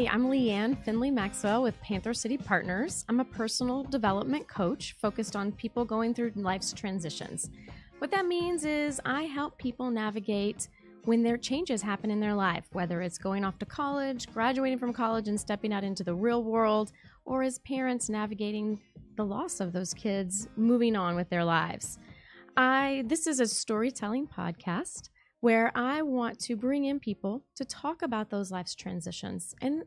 Hi, I'm Leann Findley Maxwell with Panther City Partners. I'm a personal development coach focused on people going through life's transitions. What that means is I help people navigate when their changes happen in their life, whether it's going off to college, graduating from college and stepping out into the real world, or as parents navigating the loss of those kids moving on with their lives. This is a storytelling podcast where I want to bring in people to talk about those life's transitions and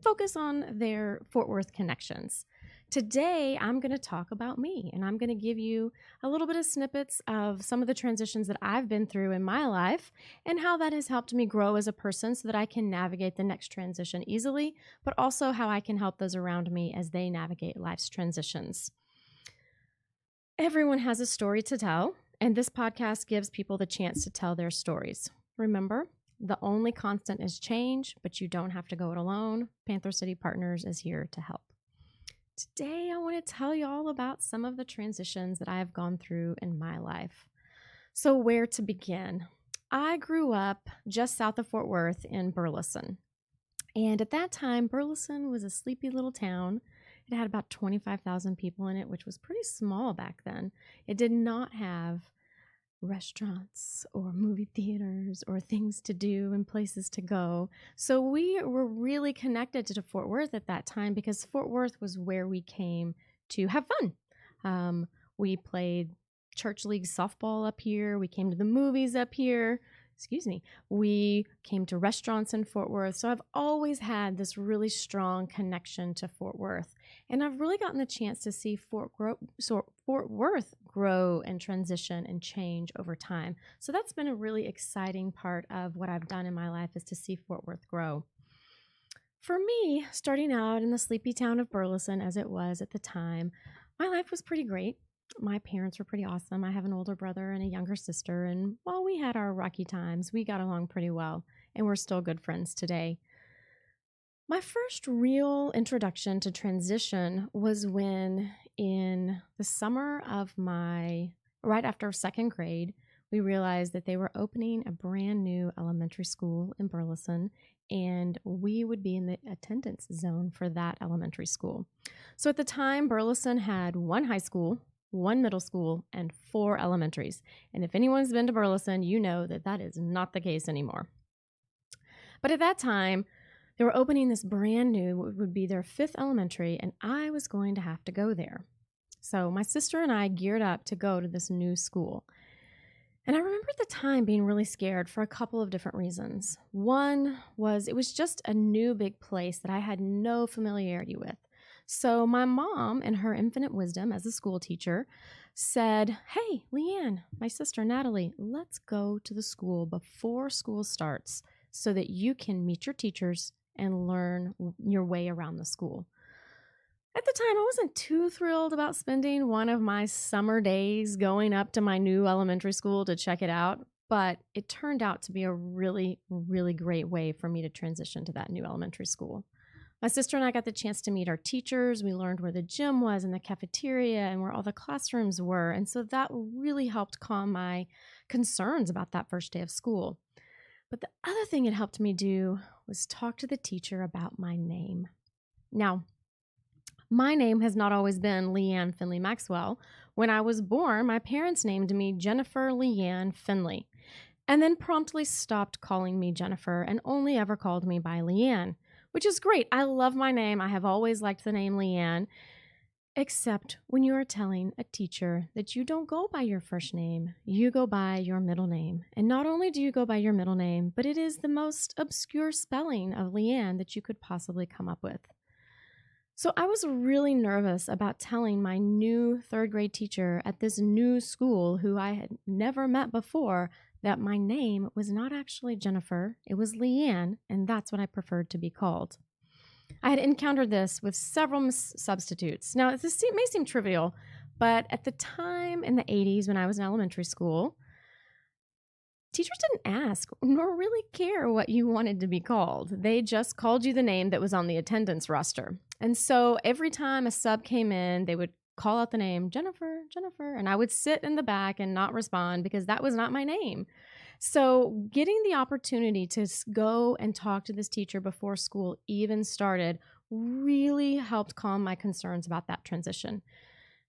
focus on their Fort Worth connections. Today, I'm going to talk about me, and I'm going to give you a little bit of snippets of some of the transitions that I've been through in my life and how that has helped me grow as a person so that I can navigate the next transition easily, but also how I can help those around me as they navigate life's transitions. Everyone has a story to tell, and this podcast gives people the chance to tell their stories. Remember, the only constant is change, but you don't have to go it alone. Panther City Partners is here to help. Today, I want to tell you all about some of the transitions that I have gone through in my life. So where to begin? I grew up just south of Fort Worth in Burleson. And at that time, Burleson was a sleepy little town. It had about 25,000 people in it, which was pretty small back then. It did not have restaurants or movie theaters or things to do and places to go. So we were really connected to Fort Worth at that time because Fort Worth was where we came to have fun. We played church league softball up here. We came to the movies up here. We came to restaurants in Fort Worth. So I've always had this really strong connection to Fort Worth. And I've really gotten the chance to see Fort Worth grow and transition and change over time. So that's been a really exciting part of what I've done in my life, is to see Fort Worth grow. For me, starting out in the sleepy town of Burleson as it was at the time, my life was pretty great. My parents were pretty awesome. I have an older brother and a younger sister, and while we had our rocky times, we got along pretty well, and we're still good friends today. My first real introduction to transition was when, in the summer of right after second grade, we realized that they were opening a brand new elementary school in Burleson, and we would be in the attendance zone for that elementary school. So at the time, Burleson had one high school, one middle school, and 4 elementaries. And if anyone's been to Burleson, you know that that is not the case anymore. But at that time, they were opening this brand new, what would be their 5th elementary, and I was going to have to go there. So my sister and I geared up to go to this new school. And I remember at the time being really scared for a couple of different reasons. One was it was just a new big place that I had no familiarity with. So my mom, in her infinite wisdom as a school teacher, said, "Hey, Leann, my sister Natalie, let's go to the school before school starts so that you can meet your teachers and learn your way around the school." At the time, I wasn't too thrilled about spending one of my summer days going up to my new elementary school to check it out, but it turned out to be a really, really great way for me to transition to that new elementary school. My sister and I got the chance to meet our teachers. We learned where the gym was and the cafeteria and where all the classrooms were. And so that really helped calm my concerns about that first day of school. But the other thing it helped me do was talk to the teacher about my name. Now, my name has not always been Leann Findley Maxwell. When I was born, my parents named me Jennifer Leann Findley, and then promptly stopped calling me Jennifer and only ever called me by Leann, which is great. I love my name. I have always liked the name Leann, except when you are telling a teacher that you don't go by your first name, you go by your middle name. And not only do you go by your middle name, but it is the most obscure spelling of Leann that you could possibly come up with. So I was really nervous about telling my new 3rd grade teacher at this new school, who I had never met before, that my name was not actually Jennifer, it was Leann, and that's what I preferred to be called. I had encountered this with several substitutes. Now, this may seem trivial, but at the time in the 80s when I was in elementary school, teachers didn't ask nor really care what you wanted to be called. They just called you the name that was on the attendance roster. And so every time a sub came in, they would call out the name, Jennifer, Jennifer, and I would sit in the back and not respond because that was not my name. So getting the opportunity to go and talk to this teacher before school even started really helped calm my concerns about that transition.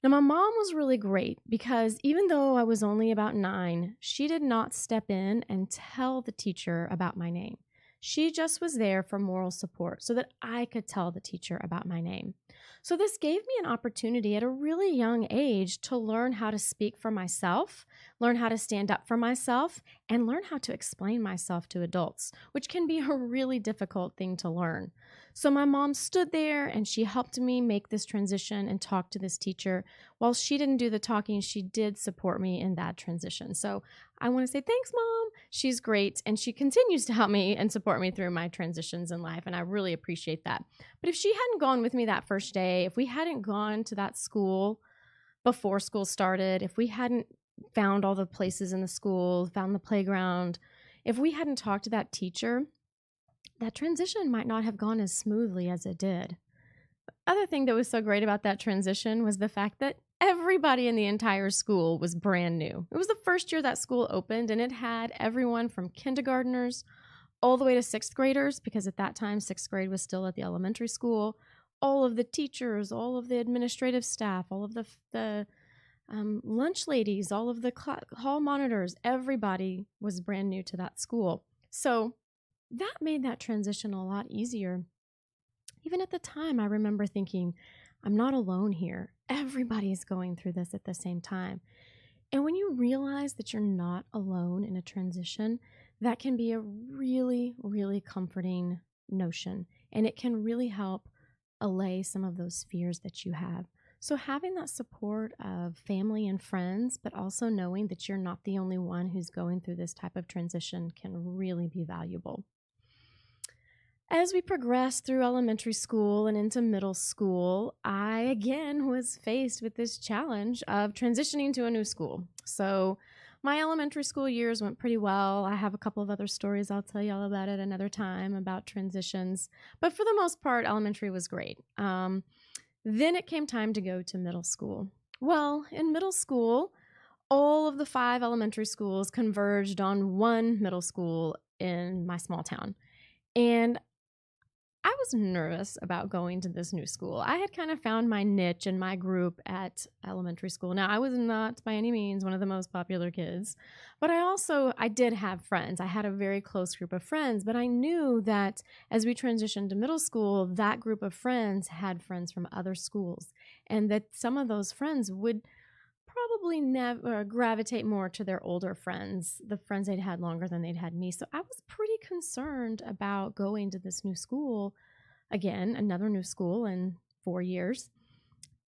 Now, my mom was really great because even though I was only about 9, she did not step in and tell the teacher about my name. She just was there for moral support so that I could tell the teacher about my name. So this gave me an opportunity at a really young age to learn how to speak for myself, learn how to stand up for myself, and learn how to explain myself to adults, which can be a really difficult thing to learn. So my mom stood there and she helped me make this transition and talk to this teacher. While she didn't do the talking, she did support me in that transition. So I want to say thanks, Mom. She's great, and she continues to help me and support me through my transitions in life, and I really appreciate that. But if she hadn't gone with me that first day, if we hadn't gone to that school before school started, if we hadn't found all the places in the school, found the playground, if we hadn't talked to that teacher, that transition might not have gone as smoothly as it did. The other thing that was so great about that transition was the fact that everybody in the entire school was brand new. It was the first year that school opened, and it had everyone from kindergartners all the way to 6th graders, because at that time, 6th grade was still at the elementary school. All of the teachers, all of the administrative staff, all of the lunch ladies, all of the hall monitors, everybody was brand new to that school. So that made that transition a lot easier. Even at the time, I remember thinking, I'm not alone here. Everybody's going through this at the same time. And when you realize that you're not alone in a transition, that can be a really, really comforting notion. And it can really help allay some of those fears that you have. So having that support of family and friends, but also knowing that you're not the only one who's going through this type of transition can really be valuable. As we progressed through elementary school and into middle school, I again was faced with this challenge of transitioning to a new school. So my elementary school years went pretty well. I have a couple of other stories I'll tell you all about it another time about transitions. But for the most part, elementary was great. Then it came time to go to middle school. Well, in middle school, all of the 5 elementary schools converged on one middle school in my small town. And I was nervous about going to this new school. I had kind of found my niche and my group at elementary school. Now, I was not by any means one of the most popular kids, but I did have friends. I had a very close group of friends, but I knew that as we transitioned to middle school, that group of friends had friends from other schools, and that some of those friends would probably never gravitate more to their older friends, the friends they'd had longer than they'd had me. So I was pretty concerned about going to this new school, again, another new school in 4 years,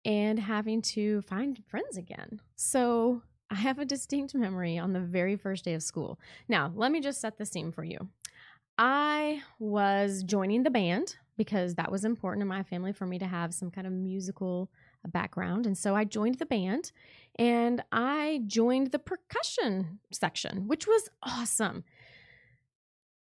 and having to find friends again. So I have a distinct memory on the very first day of school. Now, let me just set the scene for you. I was joining the band because that was important in my family for me to have some kind of musical background. And so I joined the band, and I joined the percussion section, which was awesome,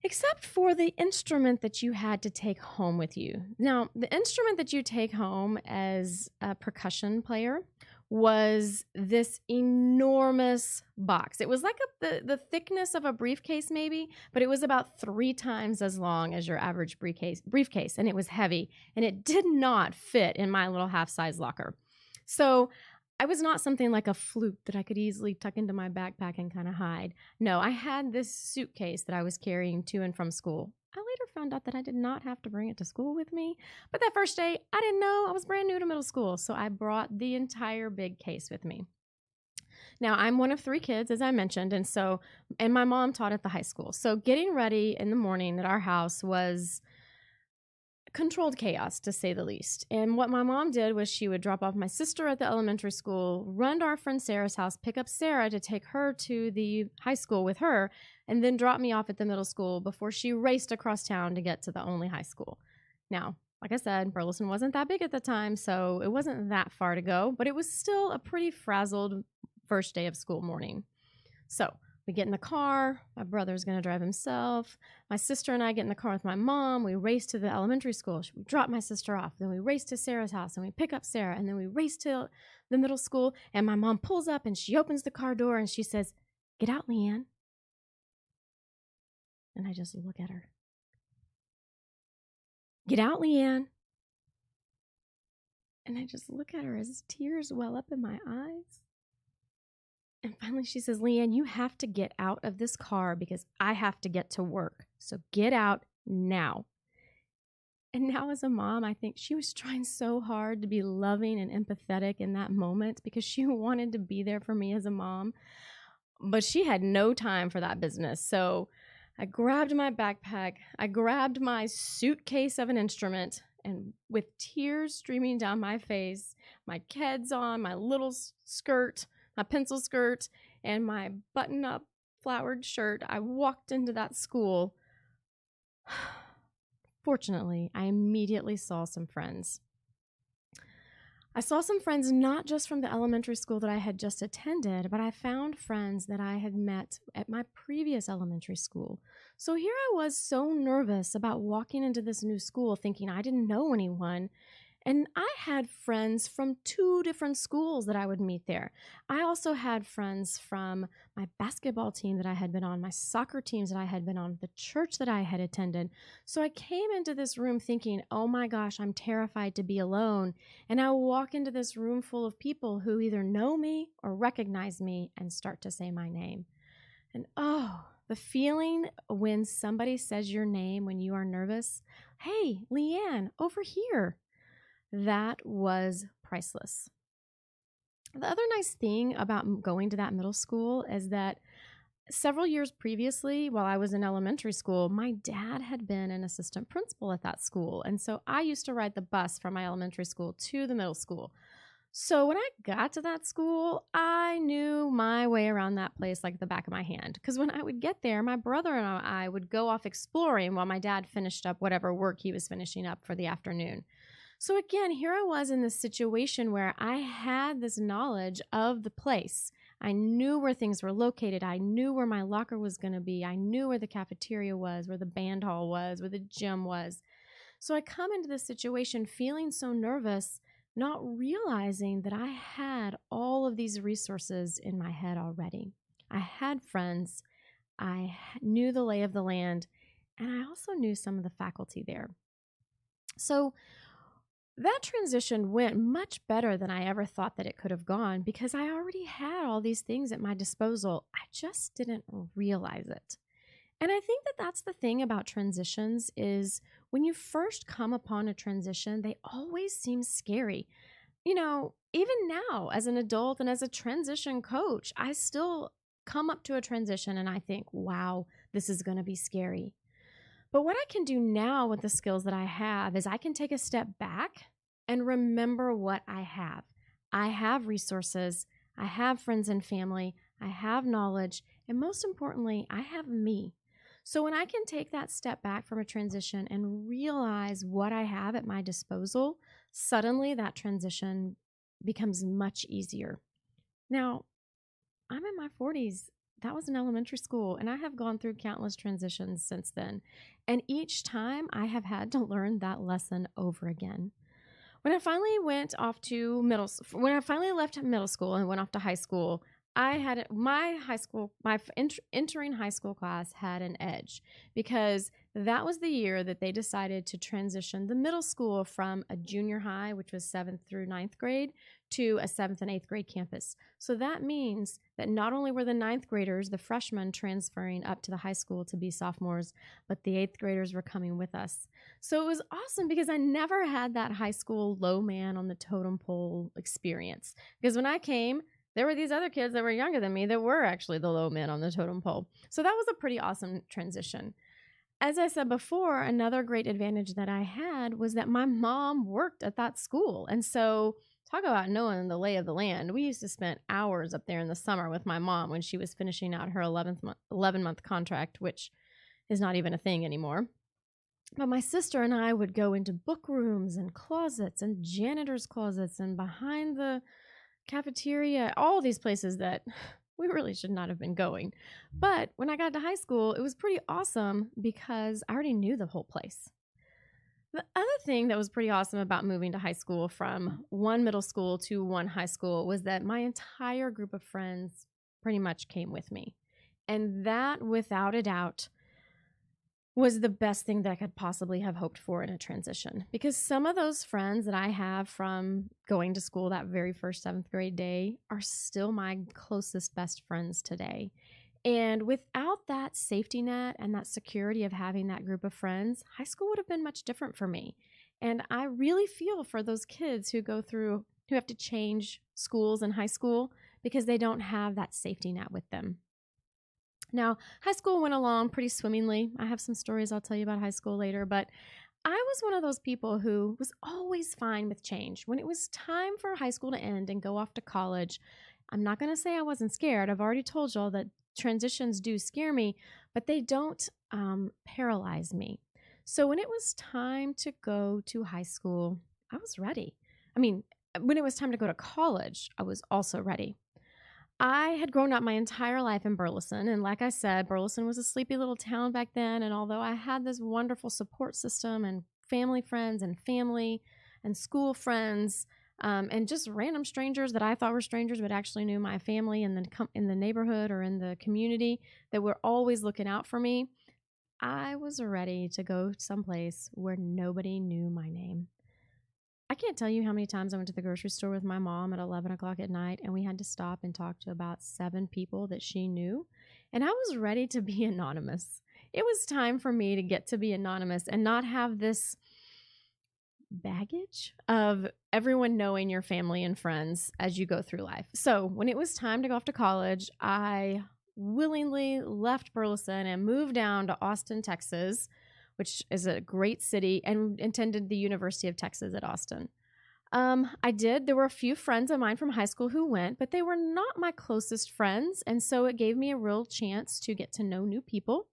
except for the instrument that you had to take home with you. Now, the instrument that you take home as a percussion player was this enormous box. It was like the thickness of a briefcase maybe, but it was about 3 times as long as your average briefcase, and it was heavy, and it did not fit in my little half-size locker. So I was not something like a flute that I could easily tuck into my backpack and kind of hide. No, I had this suitcase that I was carrying to and from school. I later found out that I did not have to bring it to school with me. But that first day, I didn't know. I was brand new to middle school, so I brought the entire big case with me. Now, I'm one of 3 kids, as I mentioned, and my mom taught at the high school. So getting ready in the morning at our house was controlled chaos, to say the least. And what my mom did was she would drop off my sister at the elementary school, run to our friend Sarah's house, pick up Sarah to take her to the high school with her, and then drop me off at the middle school before she raced across town to get to the only high school. Now, like I said, Burleson wasn't that big at the time, so it wasn't that far to go, but it was still a pretty frazzled first day of school morning. So we get in the car. My brother's going to drive himself. My sister and I get in the car with my mom. We race to the elementary school. We drop my sister off. Then we race to Sarah's house, and we pick up Sarah. And then we race to the middle school. And my mom pulls up, and she opens the car door, and she says, "Get out, Leann." And I just look at her. Get out, Leann. And I just look at her as tears well up in my eyes. And finally she says, Leann, you have to get out of this car because I have to get to work. So get out now. And now as a mom, I think she was trying so hard to be loving and empathetic in that moment because she wanted to be there for me as a mom. But she had no time for that business. So I grabbed my backpack, I grabbed my suitcase of an instrument, and with tears streaming down my face, my Keds on, my little skirt, my pencil skirt, and my button-up flowered shirt, I walked into that school. Fortunately, I immediately saw some friends. I saw some friends not just from the elementary school that I had just attended, but I found friends that I had met at my previous elementary school. So here I was so nervous about walking into this new school thinking I didn't know anyone. And I had friends from 2 different schools that I would meet there. I also had friends from my basketball team that I had been on, my soccer teams that I had been on, the church that I had attended. So I came into this room thinking, oh my gosh, I'm terrified to be alone. And I walk into this room full of people who either know me or recognize me and start to say my name. And oh, the feeling when somebody says your name when you are nervous, hey, Leann, over here. That was priceless. The other nice thing about going to that middle school is that several years previously, while I was in elementary school, my dad had been an assistant principal at that school. And so I used to ride the bus from my elementary school to the middle school. So when I got to that school, I knew my way around that place like the back of my hand. Because when I would get there, my brother and I would go off exploring while my dad finished up whatever work he was finishing up for the afternoon. So again, here I was in this situation where I had this knowledge of the place. I knew where things were located. I knew where my locker was going to be. I knew where the cafeteria was, where the band hall was, where the gym was. So I come into this situation feeling so nervous, not realizing that I had all of these resources in my head already. I had friends. I knew the lay of the land, and I also knew some of the faculty there. So that transition went much better than I ever thought that it could have gone because I already had all these things at my disposal. I just didn't realize it. And I think that that's the thing about transitions is when you first come upon a transition, they always seem scary. You know, even now as an adult and as a transition coach, I still come up to a transition and I think, wow, this is going to be scary. But what I can do now with the skills that I have is I can take a step back and remember what I have. I have resources, I have friends and family, I have knowledge, and most importantly, I have me. So when I can take that step back from a transition and realize what I have at my disposal, suddenly that transition becomes much easier. Now, I'm in my 40s. That was in elementary school, and I have gone through countless transitions since then. And each time I have had to learn that lesson over again. When I finally left middle school and went off to high school, my entering high school class had an edge because that was the year that they decided to transition the middle school from a junior high, which was 7th through 9th grade, to a 7th and 8th grade campus. So that means that not only were the 9th graders, the freshmen, transferring up to the high school to be sophomores, but the 8th graders were coming with us. So it was awesome because I never had that high school low man on the totem pole experience. Because when I came, there were these other kids that were younger than me that were actually the low men on the totem pole. So that was a pretty awesome transition. As I said before, another great advantage that I had was that my mom worked at that school. And so talk about knowing the lay of the land. We used to spend hours up there in the summer with my mom when she was finishing out her 11-month contract, which is not even a thing anymore. But my sister and I would go into book rooms and closets and janitor's closets and behind the cafeteria, all these places that we really should not have been going. But when I got to high school, it was pretty awesome because I already knew the whole place. The other thing that was pretty awesome about moving to high school from one middle school to one high school was that my entire group of friends pretty much came with me. And that, without a doubt, was the best thing that I could possibly have hoped for in a transition. Because some of those friends that I have from going to school that very first 7th grade day are still my closest best friends today. And without that safety net and that security of having that group of friends, high school would have been much different for me. And I really feel for those kids who have to change schools in high school because they don't have that safety net with them. Now, high school went along pretty swimmingly. I have some stories I'll tell you about high school later, but I was one of those people who was always fine with change. When it was time for high school to end and go off to college, I'm not going to say I wasn't scared. I've already told y'all that transitions do scare me, but they don't paralyze me. So when it was time to go to high school, I was ready. I mean, when it was time to go to college, I was also ready. I had grown up my entire life in Burleson, and like I said, Burleson was a sleepy little town back then, and although I had this wonderful support system and family friends and family and school friends, and just random strangers that I thought were strangers but actually knew my family in the neighborhood or in the community that were always looking out for me, I was ready to go someplace where nobody knew my name. I can't tell you how many times I went to the grocery store with my mom at 11 o'clock at night, and we had to stop and talk to about 7 people that she knew. And I was ready to be anonymous. It was time for me to get to be anonymous and not have this baggage of everyone knowing your family and friends as you go through life. So when it was time to go off to college, I willingly left Burleson and moved down to Austin, Texas, which is a great city, and attended the University of Texas at Austin. I did. There were a few friends of mine from high school who went, but they were not my closest friends, and so it gave me a real chance to get to know new people.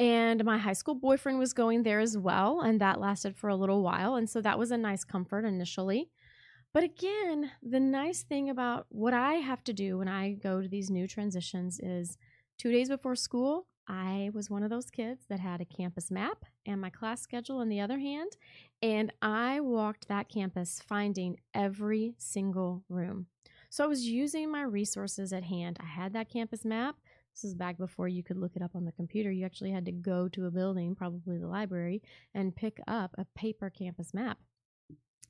And my high school boyfriend was going there as well, and that lasted for a little while, and so that was a nice comfort initially. But again, the nice thing about what I have to do when I go to these new transitions is 2 days before school, I was one of those kids that had a campus map and my class schedule in the other hand, and I walked that campus finding every single room. So I was using my resources at hand. I had that campus map. This is back before you could look it up on the computer. You actually had to go to a building, probably the library, and pick up a paper campus map.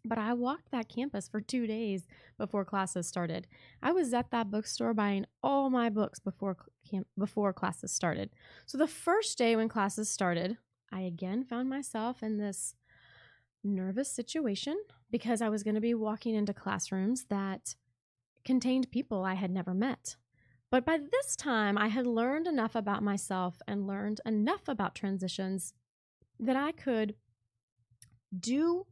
But I walked that campus for 2 days before classes started. I was at that bookstore buying all my books before classes started. So the first day when classes started, I again found myself in this nervous situation because I was going to be walking into classrooms that contained people I had never met. But by this time, I had learned enough about myself and learned enough about transitions that I could do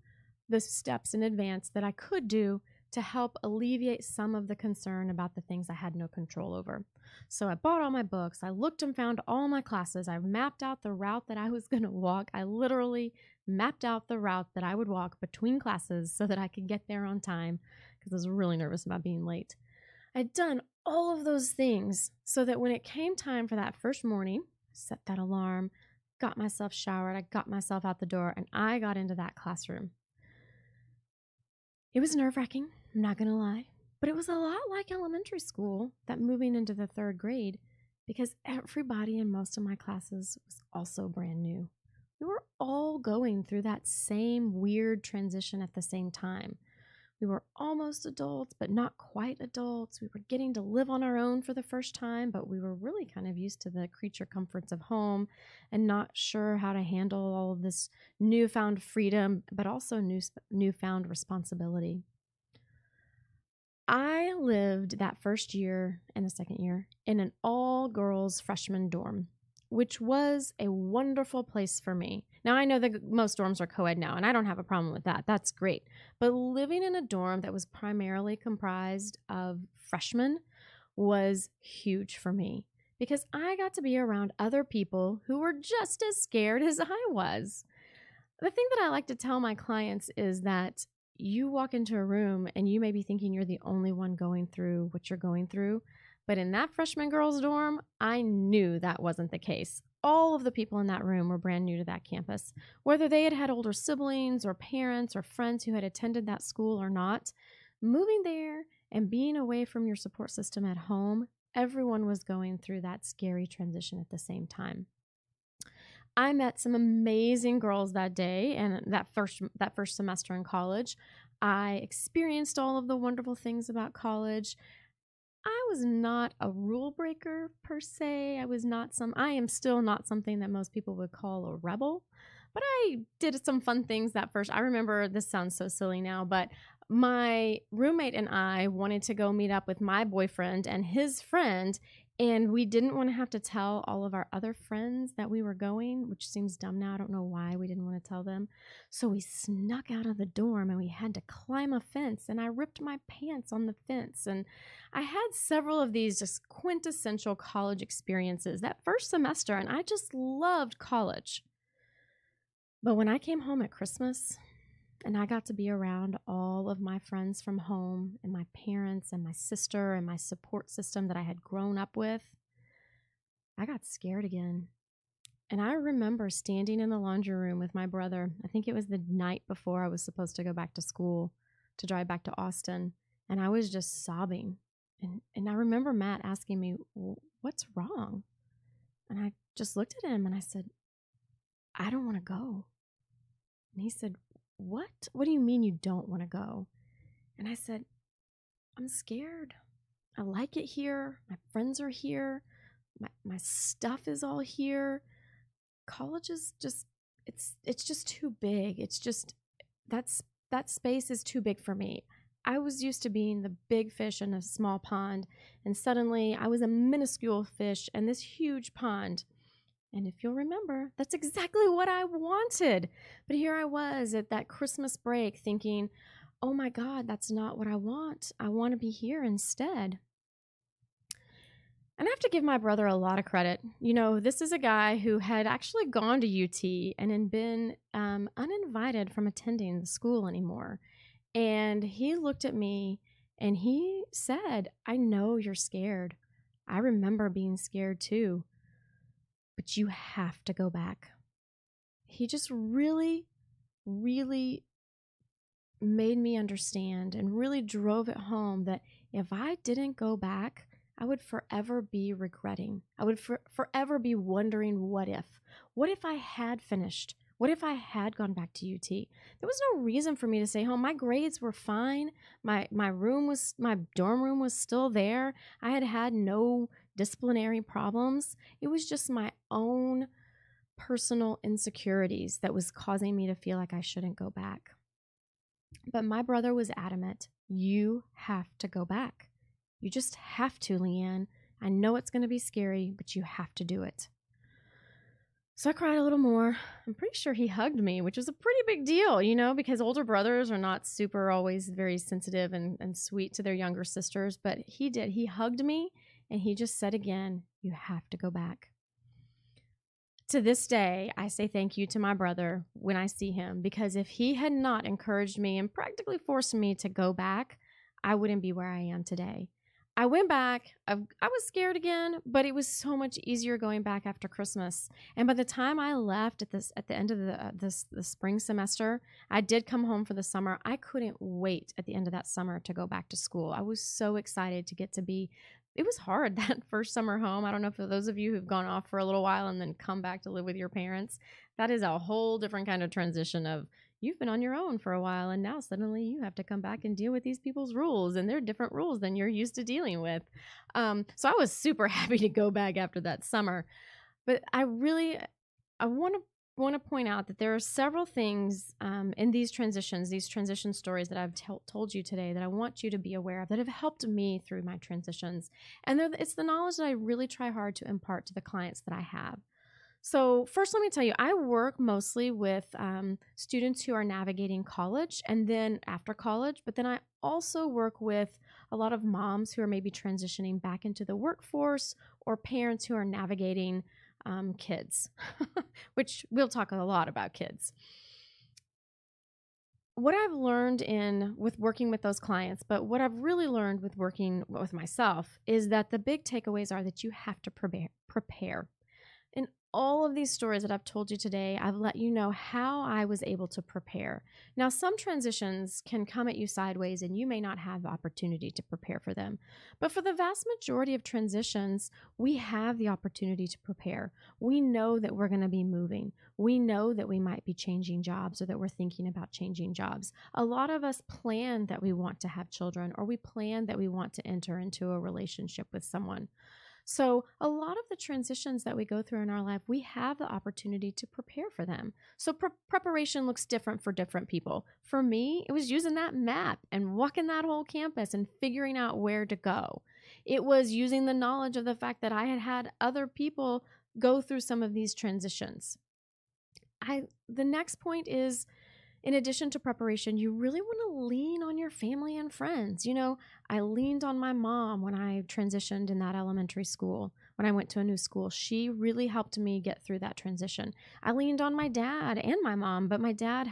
the steps in advance that I could do to help alleviate some of the concern about the things I had no control over. So I bought all my books. I looked and found all my classes. I mapped out the route that I was going to walk. I literally mapped out the route that I would walk between classes so that I could get there on time because I was really nervous about being late. I'd done all of those things so that when it came time for that first morning, I set that alarm, got myself showered, I got myself out the door, and I got into that classroom. It was nerve-wracking, I'm not going to lie, but it was a lot like elementary school, that moving into the 3rd grade, because everybody in most of my classes was also brand new. We were all going through that same weird transition at the same time. We were almost adults, but not quite adults. We were getting to live on our own for the first time, but we were really kind of used to the creature comforts of home and not sure how to handle all of this newfound freedom, but also newfound responsibility. I lived that first year and the second year in an all-girls freshman dorm, which was a wonderful place for me. Now, I know that most dorms are co-ed now, and I don't have a problem with that. That's great. But living in a dorm that was primarily comprised of freshmen was huge for me because I got to be around other people who were just as scared as I was. The thing that I like to tell my clients is that you walk into a room and you may be thinking you're the only one going through what you're going through. But in that freshman girls' dorm, I knew that wasn't the case. All of the people in that room were brand new to that campus. Whether they had had older siblings or parents or friends who had attended that school or not, moving there and being away from your support system at home, everyone was going through that scary transition at the same time. I met some amazing girls that day and that first semester in college. I experienced all of the wonderful things about college. I was not a rule breaker per se. I am still not something that most people would call a rebel, but I did some fun things that first. I remember, this sounds so silly now, but my roommate and I wanted to go meet up with my boyfriend and his friend, and we didn't want to have to tell all of our other friends that we were going, which seems dumb now. I don't know why we didn't want to tell them. So we snuck out of the dorm and we had to climb a fence, and I ripped my pants on the fence. And I had several of these just quintessential college experiences that first semester, and I just loved college. But when I came home at Christmas and I got to be around all of my friends from home and my parents and my sister and my support system that I had grown up with, I got scared again. And I remember standing in the laundry room with my brother. I think it was the night before I was supposed to go back to school to drive back to Austin. And I was just sobbing. And I remember Matt asking me, "What's wrong?" And I just looked at him and I said, "I don't want to go." And he said, "What? What do you mean you don't want to go?" And I said, "I'm scared. I like it here. My friends are here. My stuff is all here. College is just, it's just too big. It's just, that space is too big for me." I was used to being the big fish in a small pond, and suddenly I was a minuscule fish in this huge pond. And if you'll remember, that's exactly what I wanted. But here I was at that Christmas break thinking, oh my God, that's not what I want. I want to be here instead. And I have to give my brother a lot of credit. You know, this is a guy who had actually gone to UT and had been uninvited from attending the school anymore. And he looked at me and he said, "I know you're scared. I remember being scared too, but you have to go back." He just really, really made me understand and really drove it home that if I didn't go back, I would forever be regretting. I would forever be wondering, what if? What if I had finished? What if I had gone back to UT? There was no reason for me to stay home. My grades were fine. My dorm room was still there. I had had no disciplinary problems. It was just my own personal insecurities that was causing me to feel like I shouldn't go back. But my brother was adamant. You have to go back. You just have to, Leann. I know it's going to be scary, but you have to do it. So I cried a little more. I'm pretty sure he hugged me, which was a pretty big deal, you know, because older brothers are not super always very sensitive and sweet to their younger sisters. But he did. He hugged me and he just said again, you have to go back. To this day, I say thank you to my brother when I see him, because if he had not encouraged me and practically forced me to go back, I wouldn't be where I am today. I went back. I was scared again, but it was so much easier going back after Christmas. And by the time I left at the end of the spring semester, I did come home for the summer. I couldn't wait at the end of that summer to go back to school. I was so excited to get to be. It was hard that first summer home. I don't know, for those of you who've gone off for a little while and then come back to live with your parents, that is a whole different kind of transition of, you've been on your own for a while and now suddenly you have to come back and deal with these people's rules, and they're different rules than you're used to dealing with. So I was super happy to go back after that summer. But I want to point out that there are several things in these transition stories that I've told you today that I want you to be aware of that have helped me through my transitions. And it's the knowledge that I really try hard to impart to the clients that I have. So first, let me tell you, I work mostly with students who are navigating college and then after college, but then I also work with a lot of moms who are maybe transitioning back into the workforce, or parents who are navigating kids, which we'll talk a lot about kids. What I've learned with working with those clients, but what I've really learned with working with myself, is that the big takeaways are that you have to prepare. In all of these stories that I've told you today, I've let you know how I was able to prepare. Now, some transitions can come at you sideways and you may not have the opportunity to prepare for them. But for the vast majority of transitions, we have the opportunity to prepare. We know that we're going to be moving. We know that we might be changing jobs or that we're thinking about changing jobs. A lot of us plan that we want to have children, or we plan that we want to enter into a relationship with someone. So a lot of the transitions that we go through in our life, we have the opportunity to prepare for them. So preparation looks different for different people. For me, it was using that map and walking that whole campus and figuring out where to go. It was using the knowledge of the fact that I had had other people go through some of these transitions. The next point is, in addition to preparation, you really want to lean on your family and friends. I leaned on my mom when I transitioned in that elementary school. When I went to a new school, she really helped me get through that transition. I leaned on my dad and my mom, but my dad,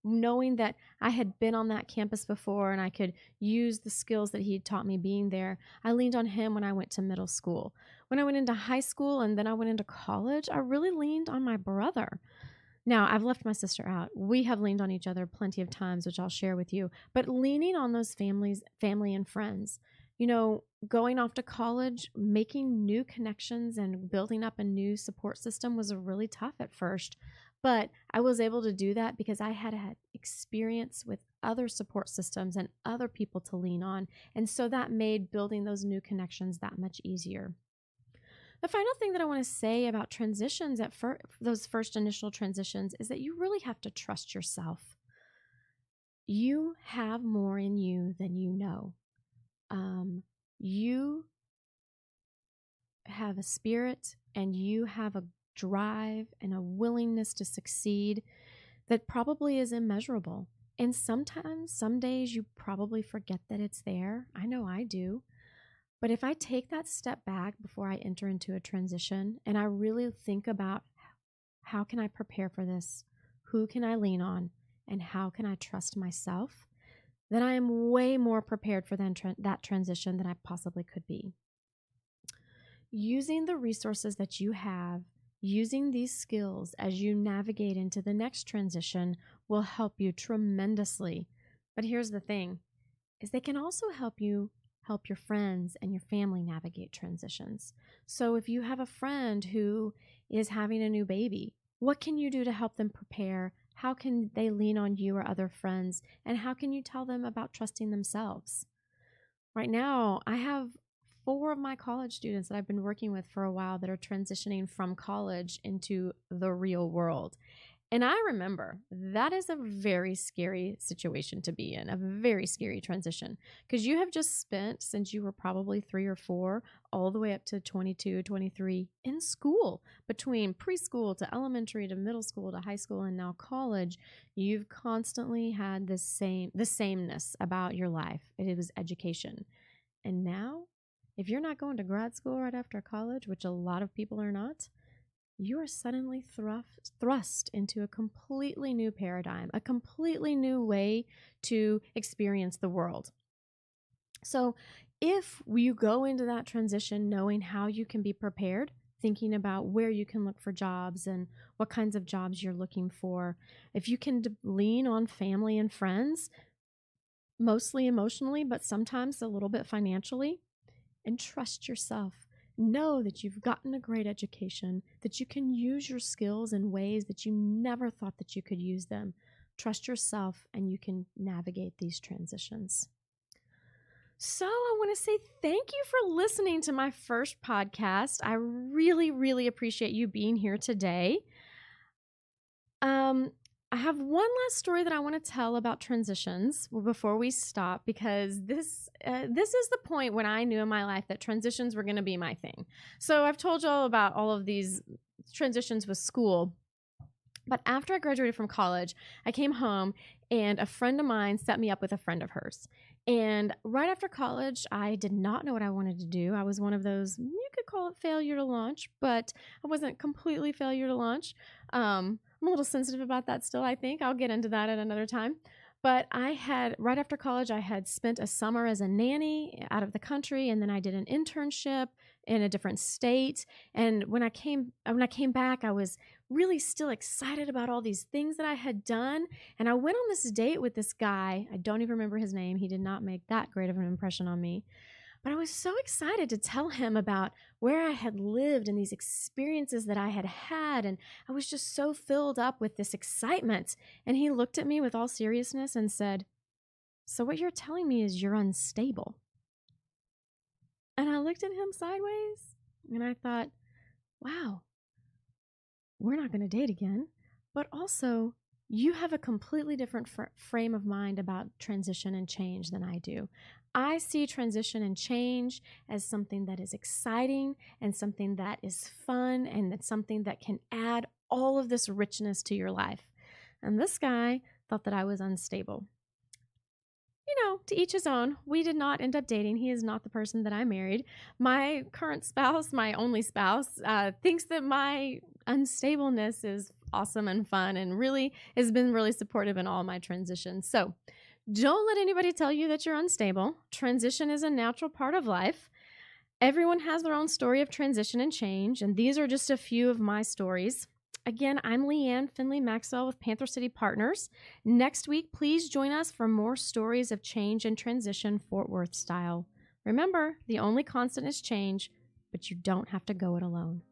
knowing that I had been on that campus before and I could use the skills that he had taught me being there, I leaned on him when I went to middle school. When I went into high school and then I went into college, I really leaned on my brother. Now, I've left my sister out. We have leaned on each other plenty of times, which I'll share with you. But leaning on those family and friends, going off to college, making new connections and building up a new support system was really tough at first. But I was able to do that because I had experience with other support systems and other people to lean on. And so that made building those new connections that much easier. The final thing that I want to say about transitions those first initial transitions is that you really have to trust yourself. You have more in you than you know. You have a spirit and you have a drive and a willingness to succeed that probably is immeasurable. And sometimes, some days you probably forget that it's there. I know I do. But if I take that step back before I enter into a transition and I really think about how can I prepare for this, who can I lean on, and how can I trust myself, then I am way more prepared for that transition than I possibly could be. Using the resources that you have, using these skills as you navigate into the next transition will help you tremendously. But here's the thing, is they can also help your friends and your family navigate transitions. So if you have a friend who is having a new baby, what can you do to help them prepare? How can they lean on you or other friends? And how can you tell them about trusting themselves? Right now, I have 4 of my college students that I've been working with for a while that are transitioning from college into the real world. And I remember that is a very scary situation to be in, a very scary transition, because you have just spent, since you were probably 3 or 4, all the way up to 22, 23 in school, between preschool to elementary to middle school to high school and now college. You've constantly had the sameness about your life. It was education. And now, if you're not going to grad school right after college, which a lot of people are not, you are suddenly thrust into a completely new paradigm, a completely new way to experience the world. So if you go into that transition knowing how you can be prepared, thinking about where you can look for jobs and what kinds of jobs you're looking for, if you can lean on family and friends, mostly emotionally, but sometimes a little bit financially, and trust yourself. Know that you've gotten a great education, that you can use your skills in ways that you never thought that you could use them. Trust yourself and you can navigate these transitions. So I want to say thank you for listening to my first podcast. I really, really appreciate you being here today. I have one last story that I want to tell about transitions before we stop, because this is the point when I knew in my life that transitions were going to be my thing. So I've told you all about all of these transitions with school. But after I graduated from college, I came home and a friend of mine set me up with a friend of hers. And right after college, I did not know what I wanted to do. I was one of those, you could call it failure to launch, but I wasn't completely failure to launch. I'm a little sensitive about that still, I think. I'll get into that at another time. But right after college, I had spent a summer as a nanny out of the country, and then I did an internship in a different state. And when I came back, I was really still excited about all these things that I had done. And I went on this date with this guy. I don't even remember his name. He did not make that great of an impression on me. But I was so excited to tell him about where I had lived and these experiences that I had had. And I was just so filled up with this excitement. And he looked at me with all seriousness and said, "So what you're telling me is you're unstable." And I looked at him sideways and I thought, wow, we're not going to date again. But also, you have a completely different frame of mind about transition and change than I do. I see transition and change as something that is exciting and something that is fun and that's something that can add all of this richness to your life. And this guy thought that I was unstable. You know, to each his own. We did not end up dating. He is not the person that I married. My current spouse, my only spouse, thinks that my unstableness is awesome and fun and really has been really supportive in all my transitions. So don't let anybody tell you that you're unstable. Transition is a natural part of life. Everyone has their own story of transition and change, and these are just a few of my stories. Again, I'm Leann Findley Maxwell with Panther City Partners. Next week, please join us for more stories of change and transition Fort Worth style. Remember, the only constant is change, but you don't have to go it alone.